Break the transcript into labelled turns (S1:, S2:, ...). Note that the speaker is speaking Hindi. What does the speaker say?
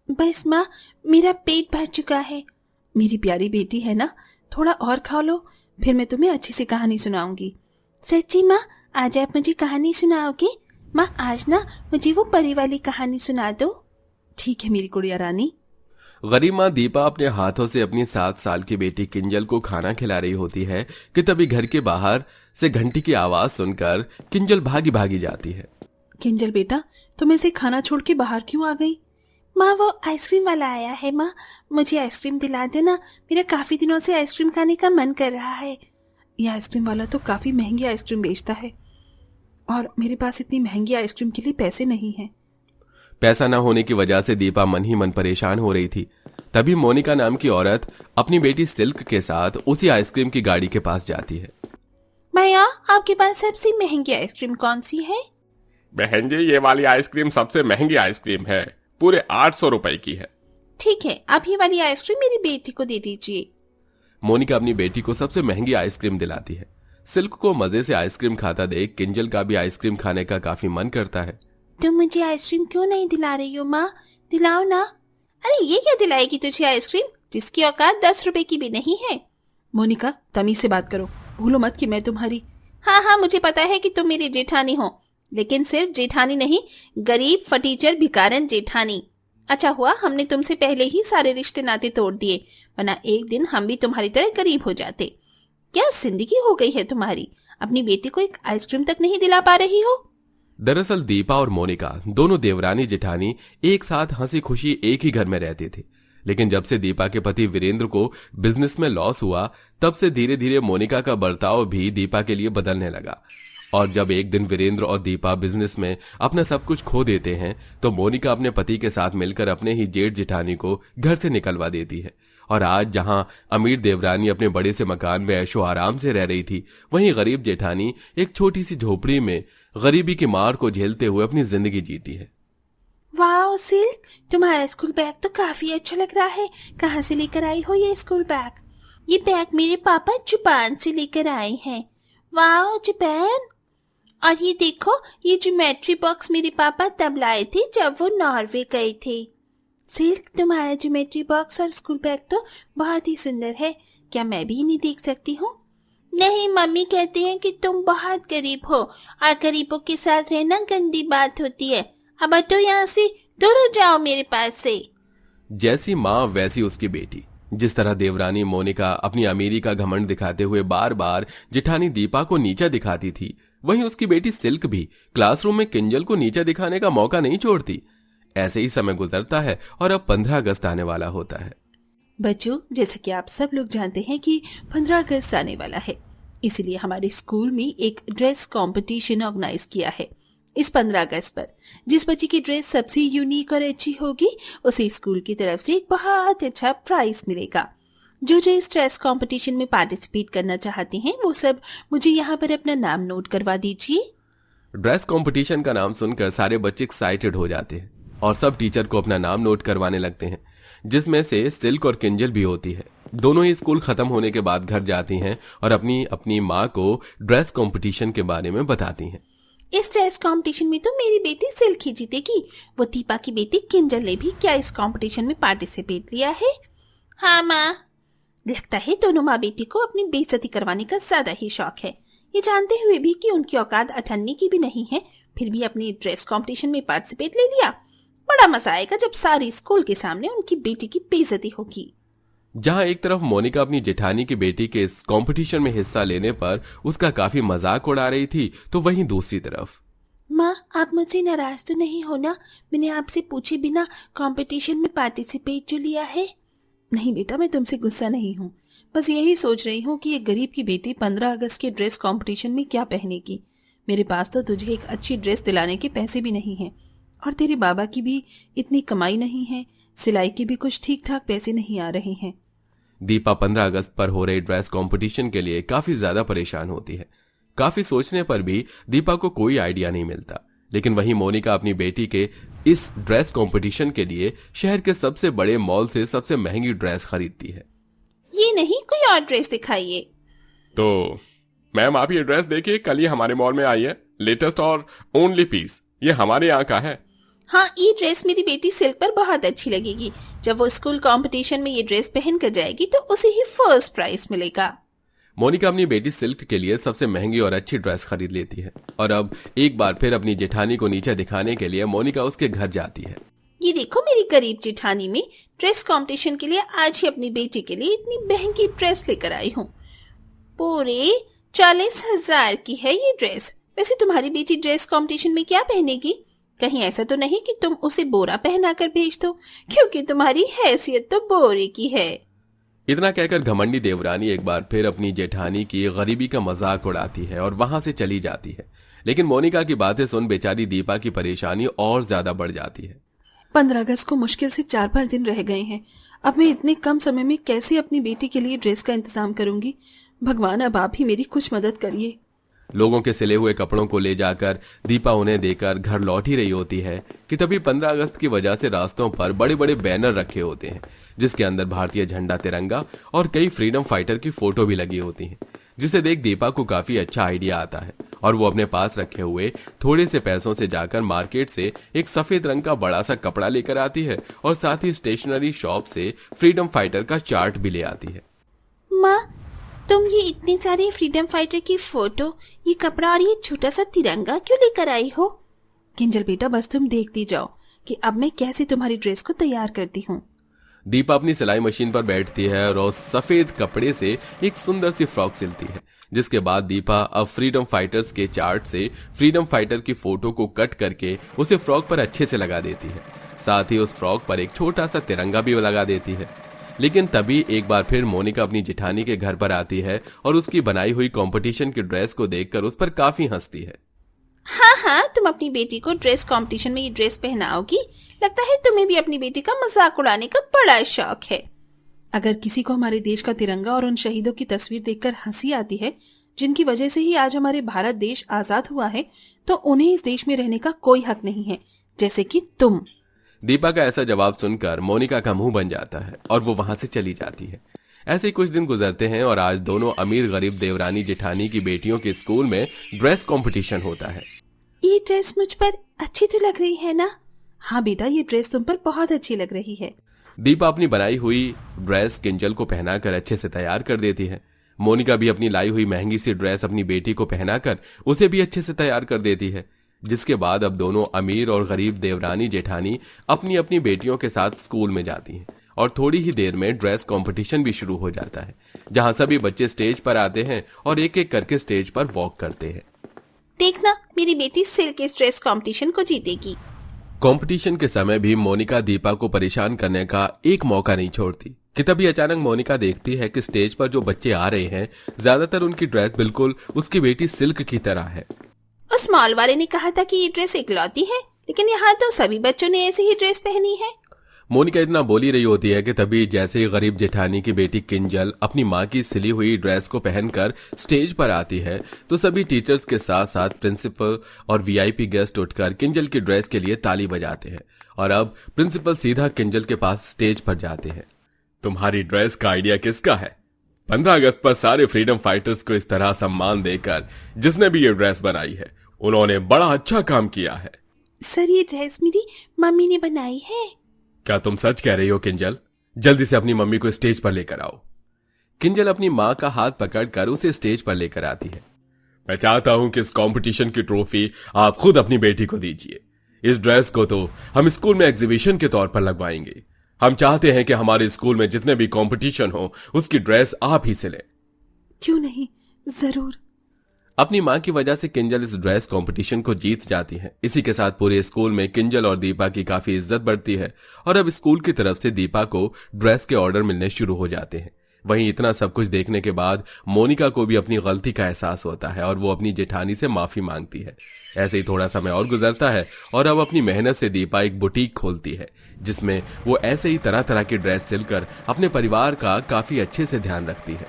S1: बस माँ, मेरा पेट भर चुका है। मेरी प्यारी बेटी है ना, थोड़ा और खा लो, फिर मैं तुम्हें अच्छी सी कहानी सुनाऊंगी। सच्ची माँ, आज आप मुझे कहानी सुनाओगे? माँ, आज ना मुझे वो परी वाली कहानी सुना दो। ठीक है मेरी गुड़िया रानी।
S2: गरीब माँ दीपा अपने हाथों से अपनी 7 साल की बेटी किंजल को खाना खिला रही होती है कि तभी घर के बाहर से घंटी की आवाज सुनकर किंजल भागी भागी जाती है।
S1: किंजल बेटा, तुम ऐसे खाना छोड़ के बाहर क्यों आ गई? माँ, वो आइसक्रीम वाला आया है माँ, मुझे आइसक्रीम दिला देना। मेरा काफी दिनों से आइसक्रीम खाने का मन कर रहा है। यह आइसक्रीम वाला तो काफी महंगी आइसक्रीम बेचता है और मेरे पास इतनी महंगी आइसक्रीम के लिए पैसे नहीं हैं।
S2: पैसा न होने की वजह से दीपा मन ही मन परेशान हो रही थी। तभी मोनिका नाम की औरत अपनी बेटी सिल्क के साथ उसी आइसक्रीम की गाड़ी के पास जाती है।
S1: भैया, आपके पास सबसे महंगी आइसक्रीम कौन सी है?
S3: बहन जी, ये वाली आइसक्रीम सबसे महंगी आइसक्रीम है, पूरे 800 रुपए की है।
S1: ठीक है, आप ये वाली आइसक्रीम मेरी बेटी को दे दीजिए।
S2: मोनिका अपनी बेटी को सबसे महंगी आइसक्रीम दिलाती है। सिल्क को मजे से आइसक्रीम खाता देख किंजल का भी आइसक्रीम खाने का काफी मन करता है।
S1: तुम मुझे आइसक्रीम क्यों नहीं दिला रही हो माँ? दिलाओ ना। अरे ये क्या दिलाएगी तुझे आइसक्रीम, जिसकी औकात 10 रुपए की भी नहीं है। मोनिका, तमीज से बात करो, भूलो मत कि मैं तुम्हारी। हाँ हाँ, मुझे पता है कि तुम मेरी जेठानी हो, लेकिन सिर्फ जेठानी नहीं, गरीब फटीचर भिकारन जेठानी। अच्छा हुआ हमने तुमसे पहले ही सारे रिश्ते नाते तोड़ दिए, वरना एक दिन हम भी तुम्हारी तरह गरीब हो जाते। क्या जिंदगी हो गई है तुम्हारी, अपनी बेटी को एक आइसक्रीम तक नहीं दिला पा रही हो।
S2: दरअसल दीपा और मोनिका दोनों देवरानी जेठानी एक साथ हंसी खुशी एक ही घर में रहते थे। लेकिन जब से दीपा के पति वीरेंद्र को बिजनेस में लॉस हुआ, तब से धीरे धीरे मोनिका का बर्ताव भी दीपा के लिए बदलने लगा। और जब एक दिन वीरेंद्र और दीपा बिजनेस में अपना सब कुछ खो देते हैं, तो मोनिका अपने पति के साथ मिलकर अपने ही जेठ जेठानी को घर से निकलवा देती है। और आज जहां अमीर देवरानी अपने बड़े से मकान में ऐशो आराम से रह रही थी, वहीं गरीब जेठानी एक छोटी सी झोपड़ी में गरीबी की मार को झेलते हुए अपनी जिंदगी जीती है।
S1: वाह सिल्क, तुम्हारा स्कूल बैग तो काफी अच्छा लग रहा है। कहाँ से लेकर आई हो ये स्कूल बैग? ये बैग मेरे पापा जापान से लेकर आए हैं। वाह जापान। और ये देखो, ये ज्योमेट्री बॉक्स मेरे पापा तब लाए थे जब वो नॉर्वे गए थे। सिल्क, तुम्हारा ज्योमेट्री बॉक्स और स्कूल बैग तो बहुत ही सुंदर है, क्या मैं भी इन्हें देख सकती हूँ? नहीं, मम्मी कहते हैं कि तुम बहुत गरीब हो और गरीबों के साथ रहना गंदी बात होती है। अब हटो यहाँ से, दूर हो जाओ मेरे पास से।
S2: जैसी माँ वैसी उसकी बेटी। जिस तरह देवरानी मोनिका अपनी अमीरी का घमंड दिखाते हुए बार बार जेठानी दीपा को नीचा दिखाती थी, वहीं उसकी बेटी सिल्क भी क्लासरूम में किंजल को नीचा दिखाने का मौका नहीं छोड़ती। ऐसे ही समय गुजरता है और अब 15 अगस्त आने वाला होता है।
S1: बच्चों, जैसा कि आप सब लोग जानते हैं कि 15 अगस्त आने वाला है, इसलिए हमारे स्कूल में एक ड्रेस कंपटीशन ऑर्गेनाइज किया है। इस 15 अगस्त पर जिस बच्चे की ड्रेस सबसे यूनिक और अच्छी होगी, उसे स्कूल की तरफ से एक बहुत अच्छा प्राइज मिलेगा। जो जो इस ड्रेस कंपटीशन में पार्टिसिपेट करना चाहते हैं, वो सब मुझे यहाँ पर अपना नाम नोट करवा दीजिए।
S2: ड्रेस कंपटीशन का नाम सुनकर सारे बच्चे एक्साइटेड हो जाते हैं और सब टीचर को अपना नाम नोट करवाने लगते हैं, जिसमें से सिल्क और किंजल भी होती है। दोनों ही स्कूल खत्म होने के बाद घर जाती हैं और अपनी अपनी माँ को ड्रेस कंपटीशन के बारे में बताती हैं।
S1: इस ड्रेस कंपटीशन में तो मेरी बेटी सिल्क ही जीतेगी। वो दीपा की बेटी किंजल ने भी क्या इस कंपटीशन में पार्टिसिपेट लिया है? हाँ माँ, लगता है दोनों माँ बेटी को अपनी बेइज्जती करवाने का ज्यादा ही शौक है। ये जानते हुए भी कि उनकी औकात अठन्नी की भी नहीं है, फिर भी अपनी ड्रेस कंपटीशन में पार्टिसिपेट ले लिया। बड़ा मजा आएगा जब सारी स्कूल के सामने उनकी बेटी की बेइज्जती होगी।
S2: जहां एक तरफ मोनिका अपनी जेठानी की बेटी के इस कंपटीशन में हिस्सा लेने पर उसका काफी मजाक उड़ा रही थी, तो वहीं दूसरी तरफ
S1: माँ, आप मुझसे नाराज तो नहीं हो ना? मैंने आपसे पूछे बिना कंपटीशन में पार्टिसिपेट जो लिया है। नहीं बेटा, मैं तुमसे गुस्सा नहीं हूँ, बस यही सोच रही हूँ कि ये गरीब की बेटी 15 अगस्त के ड्रेस कंपटीशन में क्या पहनेगी। मेरे पास तो तुझे एक अच्छी ड्रेस दिलाने के पैसे भी नहीं हैं और तेरे बाबा की भी इतनी कमाई नहीं है, सिलाई के भी कुछ ठीक ठाक पैसे नहीं आ रहे हैं।
S2: दीपा 15 अगस्त पर हो रहे ड्रेस कंपटीशन के लिए काफी ज्यादा परेशान होती है। काफी सोचने पर भी दीपा को कोई आइडिया नहीं मिलता। लेकिन वहीं मोनिका अपनी बेटी के इस ड्रेस कंपटीशन के लिए शहर के सबसे बड़े मॉल से सबसे महंगी ड्रेस खरीदती है।
S1: ये नहीं, कोई और ड्रेस दिखाइए।
S3: तो मैम, आप ये ड्रेस देखिए, कल ही हमारे मॉल में आई है, लेटेस्ट और ओनली पीस। ये हमारे यहाँ का है।
S1: हाँ, ये ड्रेस मेरी बेटी सिल्क पर बहुत अच्छी लगेगी। जब वो स्कूल कंपटीशन में ये ड्रेस पहन कर जाएगी तो उसे ही फर्स्ट प्राइज मिलेगा।
S2: मोनिका अपनी बेटी सिल्क के लिए सबसे महंगी और अच्छी ड्रेस खरीद लेती है और अब एक बार फिर अपनी जेठानी को नीचे दिखाने के लिए मोनिका उसके घर जाती है।
S1: ये देखो मेरी गरीब जेठानी में ड्रेस कंपटीशन के लिए आज ही अपनी बेटी के लिए इतनी महंगी ड्रेस लेकर आई हूँ। पूरे 40,000 की है ये ड्रेस। वैसे तुम्हारी बेटी ड्रेस कंपटीशन में क्या पहनेगी? कहीं ऐसा तो नहीं कि तुम उसे बोरा पहना कर भेज दो, क्योंकि तुम्हारी हैसियत तो बोरे की है।
S2: इतना कहकर घमंडी देवरानी एक बार फिर अपनी जेठानी की गरीबी का मजाक उड़ाती है और वहां से चली जाती है। लेकिन मोनिका की बातें सुन बेचारी दीपा की परेशानी और ज्यादा बढ़ जाती है।
S4: 15 अगस्त को मुश्किल से 4-5 दिन रह गए हैं। अब मैं इतने कम समय में कैसे अपनी बेटी के लिए ड्रेस का इंतजाम करूंगी? भगवान, अब आप ही मेरी कुछ मदद करिए।
S2: लोगों के सिले हुए कपड़ों को ले जाकर दीपा उन्हें देकर घर लौट ही रही होती है कि तभी 15 अगस्त की वजह से रास्तों पर बड़े बड़े बैनर रखे होते हैं जिसके अंदर भारतीय झंडा, तिरंगा और कई फ्रीडम फाइटर की फोटो भी लगी होती हैं, जिसे देख दीपा को काफी अच्छा आइडिया आता है और वो अपने पास रखे हुए थोड़े से पैसों से जाकर मार्केट से एक सफेद रंग का बड़ा सा कपड़ा लेकर आती है और साथ ही स्टेशनरी शॉप से फ्रीडम फाइटर का चार्ट भी ले आती है।
S1: माँ, तुम ये इतनी सारी फ्रीडम फाइटर की फोटो, ये कपड़ा और ये छोटा सा तिरंगा क्यों लेकर आई हो?
S4: किंजल बेटा, बस तुम देखती जाओ कि अब मैं कैसे तुम्हारी ड्रेस को तैयार करती हूँ।
S2: दीपा अपनी सिलाई मशीन पर बैठती है और उस सफेद कपड़े से एक सुंदर सी फ्रॉक सिलती है, जिसके बाद दीपा अब फ्रीडम फाइटर्स के चार्ट से फ्रीडम फाइटर की फोटो को कट करके उसे फ्रॉक पर अच्छे से लगा देती है। साथ ही उस फ्रॉक पर एक छोटा सा तिरंगा भी लगा देती है। लेकिन तभी एक बार फिर मोनिका अपनी जेठानी के घर पर आती है और उसकी बनाई हुई कंपटीशन की ड्रेस को देखकर उस पर काफी हंसती है।
S1: हाँ हाँ, तुम अपनी बेटी को ड्रेस कंपटीशन में ये ड्रेस पहनाओगी। लगता है तुम्हें भी अपनी बेटी का मजाक उड़ाने का बड़ा शौक है।
S4: अगर किसी को हमारे देश का तिरंगा और उन शहीदों की तस्वीर देखकर हंसी आती है जिनकी वजह से ही आज हमारे भारत देश आजाद हुआ है, तो उन्हें इस देश में रहने का कोई हक नहीं है, जैसे कि तुम।
S2: दीपा का ऐसा जवाब सुनकर मोनिका का मुंह बन जाता है और वो वहां से चली जाती है। ऐसे ही कुछ दिन गुजरते हैं और आज दोनों अमीर गरीब देवरानी जेठानी की बेटियों के स्कूल में ड्रेस कंपटीशन होता है।
S1: ये ड्रेस मुझ पर अच्छी तो लग रही है ना?
S4: हाँ बेटा, ये ड्रेस तुम पर बहुत अच्छी लग रही है।
S2: दीपा अपनी बनाई हुई ड्रेस किंजल को पहनाकर अच्छे से तैयार कर देती है। मोनिका भी अपनी लाई हुई महंगी सी ड्रेस अपनी बेटी को पहनाकर उसे भी अच्छे से तैयार कर देती है, जिसके बाद अब दोनों अमीर और गरीब देवरानी जेठानी अपनी अपनी बेटियों के साथ स्कूल में जाती हैं और थोड़ी ही देर में ड्रेस कंपटीशन भी शुरू हो जाता है, जहां सभी बच्चे स्टेज पर आते हैं और एक एक करके स्टेज पर वॉक करते हैं।
S1: देखना, मेरी बेटी सिल्क इस ड्रेस कंपटीशन को जीतेगी।
S2: कंपटीशन के समय भी मोनिका दीपा को परेशान करने का एक मौका नहीं छोड़ती कि तभी अचानक मोनिका देखती है कि स्टेज पर जो बच्चे आ रहे हैं, ज्यादातर उनकी ड्रेस बिल्कुल उसकी बेटी सिल्क की तरह है।
S1: उस मॉल वाले ने कहा था कि ये ड्रेस इकलौती है, लेकिन यहाँ तो सभी बच्चों ने ऐसी ही ड्रेस पहनी है।
S2: मोनिका इतना बोली रही होती है कि तभी जैसे ही गरीब जेठानी की बेटी किंजल अपनी माँ की सिली हुई ड्रेस को पहनकर स्टेज पर आती है, तो सभी टीचर्स के साथ साथ प्रिंसिपल और वीआईपी गेस्ट उठकर किंजल की ड्रेस के लिए ताली बजाते हैं और अब प्रिंसिपल सीधा किंजल के पास स्टेज पर जाते हैं।
S3: तुम्हारी ड्रेस का आइडिया किसका है? 15 अगस्त पर सारे फ्रीडम फाइटर्स को इस तरह सम्मान देकर जिसने भी ये ड्रेस बनाई है, उन्होंने बड़ा अच्छा काम किया है।
S1: सर, ये ड्रेस मेरी मम्मी ने बनाई है।
S3: क्या तुम सच कह रही हो किंजल? जल्दी से अपनी मम्मी को स्टेज पर लेकर आओ।
S2: किंजल अपनी माँ का हाथ पकड़कर उसे स्टेज पर लेकर आती है।
S3: मैं चाहता हूं कि इस कंपटीशन की ट्रॉफी आप खुद अपनी बेटी को दीजिए। इस ड्रेस को तो हम स्कूल में एग्जीबिशन के तौर पर लगवाएंगे। हम चाहते हैं कि हमारे स्कूल में जितने भी कंपटीशन हो, उसकी ड्रेस आप ही सिले।
S4: क्यों नहीं, जरूर।
S2: अपनी माँ की वजह से किंजल इस ड्रेस कंपटीशन को जीत जाती है। इसी के साथ पूरे स्कूल में किंजल और दीपा की काफी इज्जत बढ़ती है और अब स्कूल की तरफ से दीपा को ड्रेस के ऑर्डर मिलने शुरू हो जाते हैं। वहीं इतना सब कुछ देखने के बाद मोनिका को भी अपनी गलती का एहसास होता है और वो अपनी जेठानी से माफी मांगती है। ऐसे ही थोड़ा समय और गुजरता है और अब अपनी मेहनत से दीपा एक बुटीक खोलती है, जिसमें वो ऐसे ही तरह तरह की ड्रेस सिलकर अपने परिवार का काफी अच्छे से ध्यान रखती है।